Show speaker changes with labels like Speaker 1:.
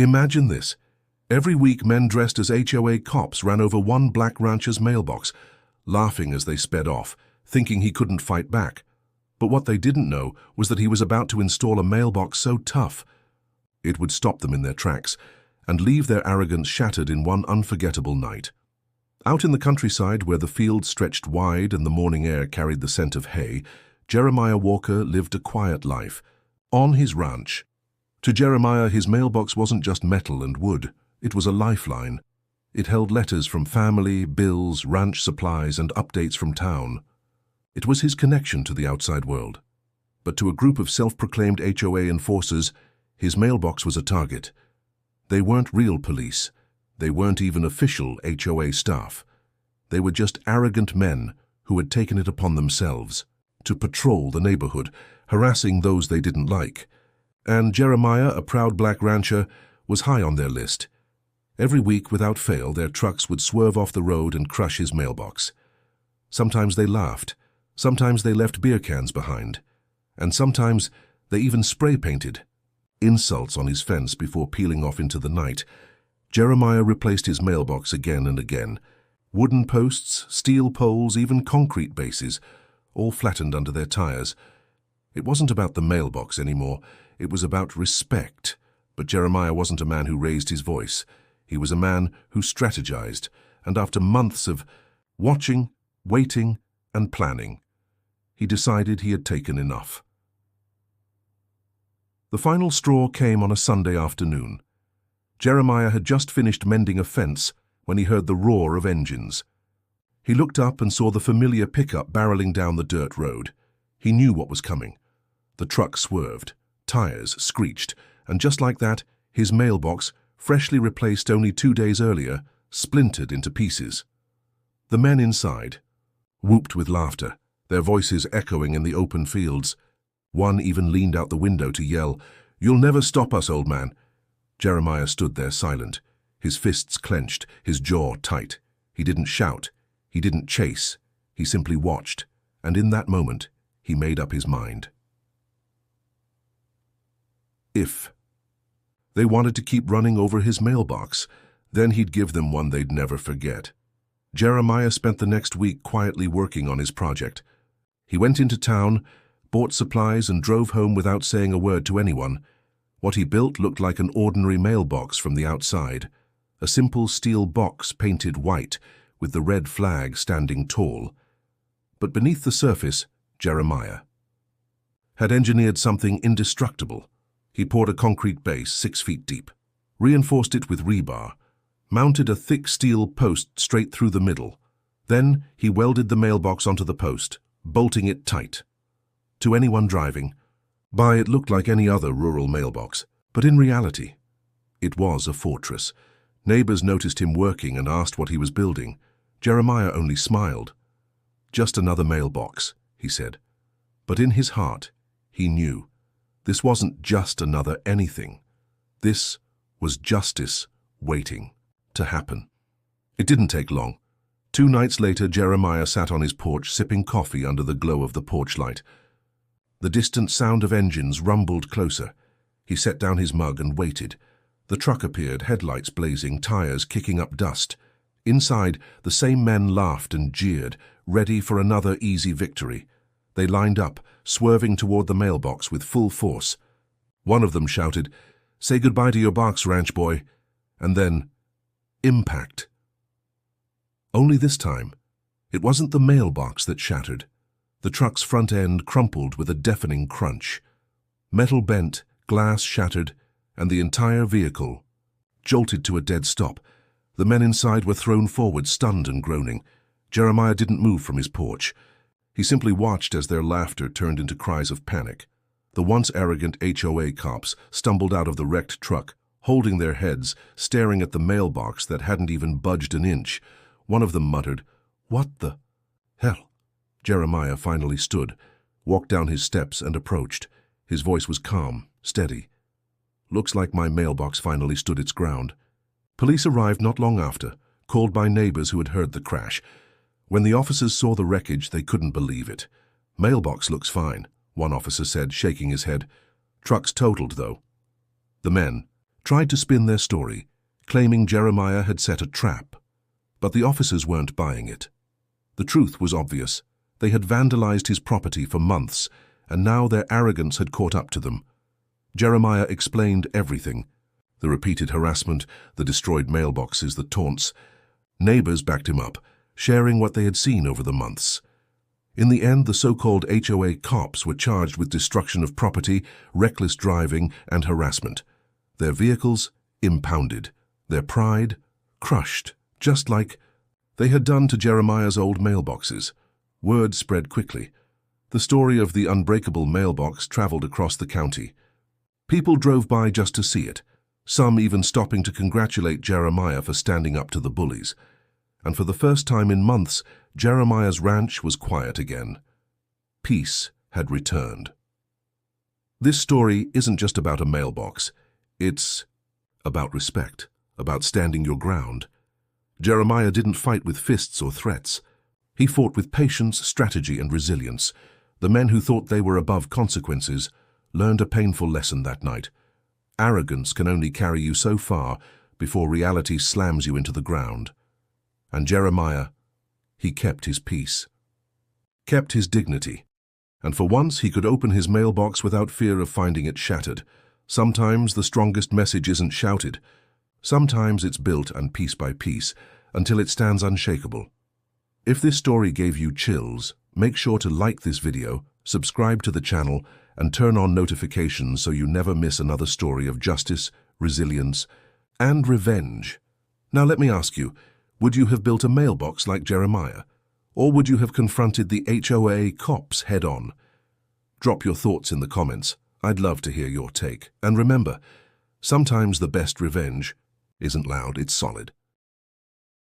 Speaker 1: Imagine this. Every week men dressed as HOA cops ran over one black rancher's mailbox, laughing as they sped off, thinking he couldn't fight back. But what they didn't know was that he was about to install a mailbox so tough it would stop them in their tracks and leave their arrogance shattered in one unforgettable night. Out in the countryside, where the fields stretched wide and the morning air carried the scent of hay, Jeremiah Walker lived a quiet life. On his ranch. To Jeremiah, his mailbox wasn't just metal and wood. It was a lifeline. It held letters from family, bills, ranch supplies, and updates from town. It was his connection to the outside world. But to a group of self-proclaimed HOA enforcers, his mailbox was a target. They weren't real police. They weren't even official HOA staff. They were just arrogant men who had taken it upon themselves to patrol the neighborhood, harassing those they didn't like. And Jeremiah, a proud black rancher, was high on their list. Every week, without fail, their trucks would swerve off the road and crush his mailbox. Sometimes they laughed. Sometimes they left beer cans behind. And sometimes they even spray-painted insults on his fence before peeling off into the night. Jeremiah replaced his mailbox again and again. Wooden posts, steel poles, even concrete bases, all flattened under their tires. It wasn't about the mailbox anymore. It was about respect. But Jeremiah wasn't a man who raised his voice. He was a man who strategized, and after months of watching, waiting, and planning, he decided he had taken enough. The final straw came on a Sunday afternoon. Jeremiah had just finished mending a fence when he heard the roar of engines. He looked up and saw the familiar pickup barreling down the dirt road. He knew what was coming. The truck swerved, tires screeched, and just like that, his mailbox, freshly replaced only 2 days earlier, splintered into pieces. The men inside whooped with laughter, their voices echoing in the open fields. One even leaned out the window to yell, "You'll never stop us, old man." Jeremiah stood there silent, his fists clenched, his jaw tight. He didn't shout. He didn't chase. He simply watched, and in that moment, he made up his mind. If they wanted to keep running over his mailbox, then he'd give them one they'd never forget. Jeremiah spent the next week quietly working on his project. He went into town, bought supplies, and drove home without saying a word to anyone. What he built looked like an ordinary mailbox from the outside, a simple steel box painted white with the red flag standing tall. But beneath the surface, Jeremiah had engineered something indestructible. He poured a concrete base 6 feet deep, reinforced it with rebar, mounted a thick steel post straight through the middle. Then he welded the mailbox onto the post, bolting it tight. To anyone driving by, it looked like any other rural mailbox, but in reality, it was a fortress. Neighbors noticed him working and asked what he was building. Jeremiah only smiled. "Just another mailbox," he said. But in his heart, he knew this wasn't just another anything. This was justice waiting to happen. It didn't take long. 2 nights later, Jeremiah sat on his porch sipping coffee under the glow of the porch light. The distant sound of engines rumbled closer. He set down his mug and waited. The truck appeared, headlights blazing, tires kicking up dust. Inside, the same men laughed and jeered, ready for another easy victory. They lined up, swerving toward the mailbox with full force. One of them shouted, "Say goodbye to your box, ranch boy." And then, impact. Only this time, it wasn't the mailbox that shattered. The truck's front end crumpled with a deafening crunch. Metal bent, glass shattered, and the entire vehicle jolted to a dead stop. The men inside were thrown forward, stunned and groaning. Jeremiah didn't move from his porch. He simply watched as their laughter turned into cries of panic. The once arrogant HOA cops stumbled out of the wrecked truck, holding their heads, staring at the mailbox that hadn't even budged an inch. One of them muttered, "What the hell?" Jeremiah finally stood, walked down his steps and approached. His voice was calm, steady. "Looks like my mailbox finally stood its ground." Police arrived not long after, called by neighbors who had heard the crash. When the officers saw the wreckage, they couldn't believe it. "Mailbox looks fine," one officer said, shaking his head. "Truck's totaled, though." The men, tried to spin their story, claiming Jeremiah had set a trap. But the officers weren't buying it. The truth was obvious. They had vandalized his property for months, and now their arrogance had caught up to them. Jeremiah explained everything. The repeated harassment, the destroyed mailboxes, the taunts. Neighbors backed him up, sharing what they had seen over the months. In the end, the so-called HOA cops were charged with destruction of property, reckless driving, and harassment. Their vehicles impounded, their pride crushed, just like they had done to Jeremiah's old mailboxes. Word spread quickly. The story of the unbreakable mailbox traveled across the county. People drove by just to see it, some even stopping to congratulate Jeremiah for standing up to the bullies. And for the first time in months, Jeremiah's ranch was quiet again. Peace had returned. This story isn't just about a mailbox. It's about respect, about standing your ground. Jeremiah didn't fight with fists or threats. He fought with patience, strategy, and resilience. The men who thought they were above consequences learned a painful lesson that night. Arrogance can only carry you so far before reality slams you into the ground. And Jeremiah, he kept his peace, kept his dignity, and for once he could open his mailbox without fear of finding it shattered. Sometimes the strongest message isn't shouted. Sometimes it's built, and piece by piece, until it stands unshakable. If this story gave you chills, make sure to like this video, subscribe to the channel, and turn on notifications so you never miss another story of justice, resilience, and revenge. Now let me ask you, would you have built a mailbox like Jeremiah? Or would you have confronted the HOA cops head-on? Drop your thoughts in the comments. I'd love to hear your take. And remember, sometimes the best revenge isn't loud, it's solid.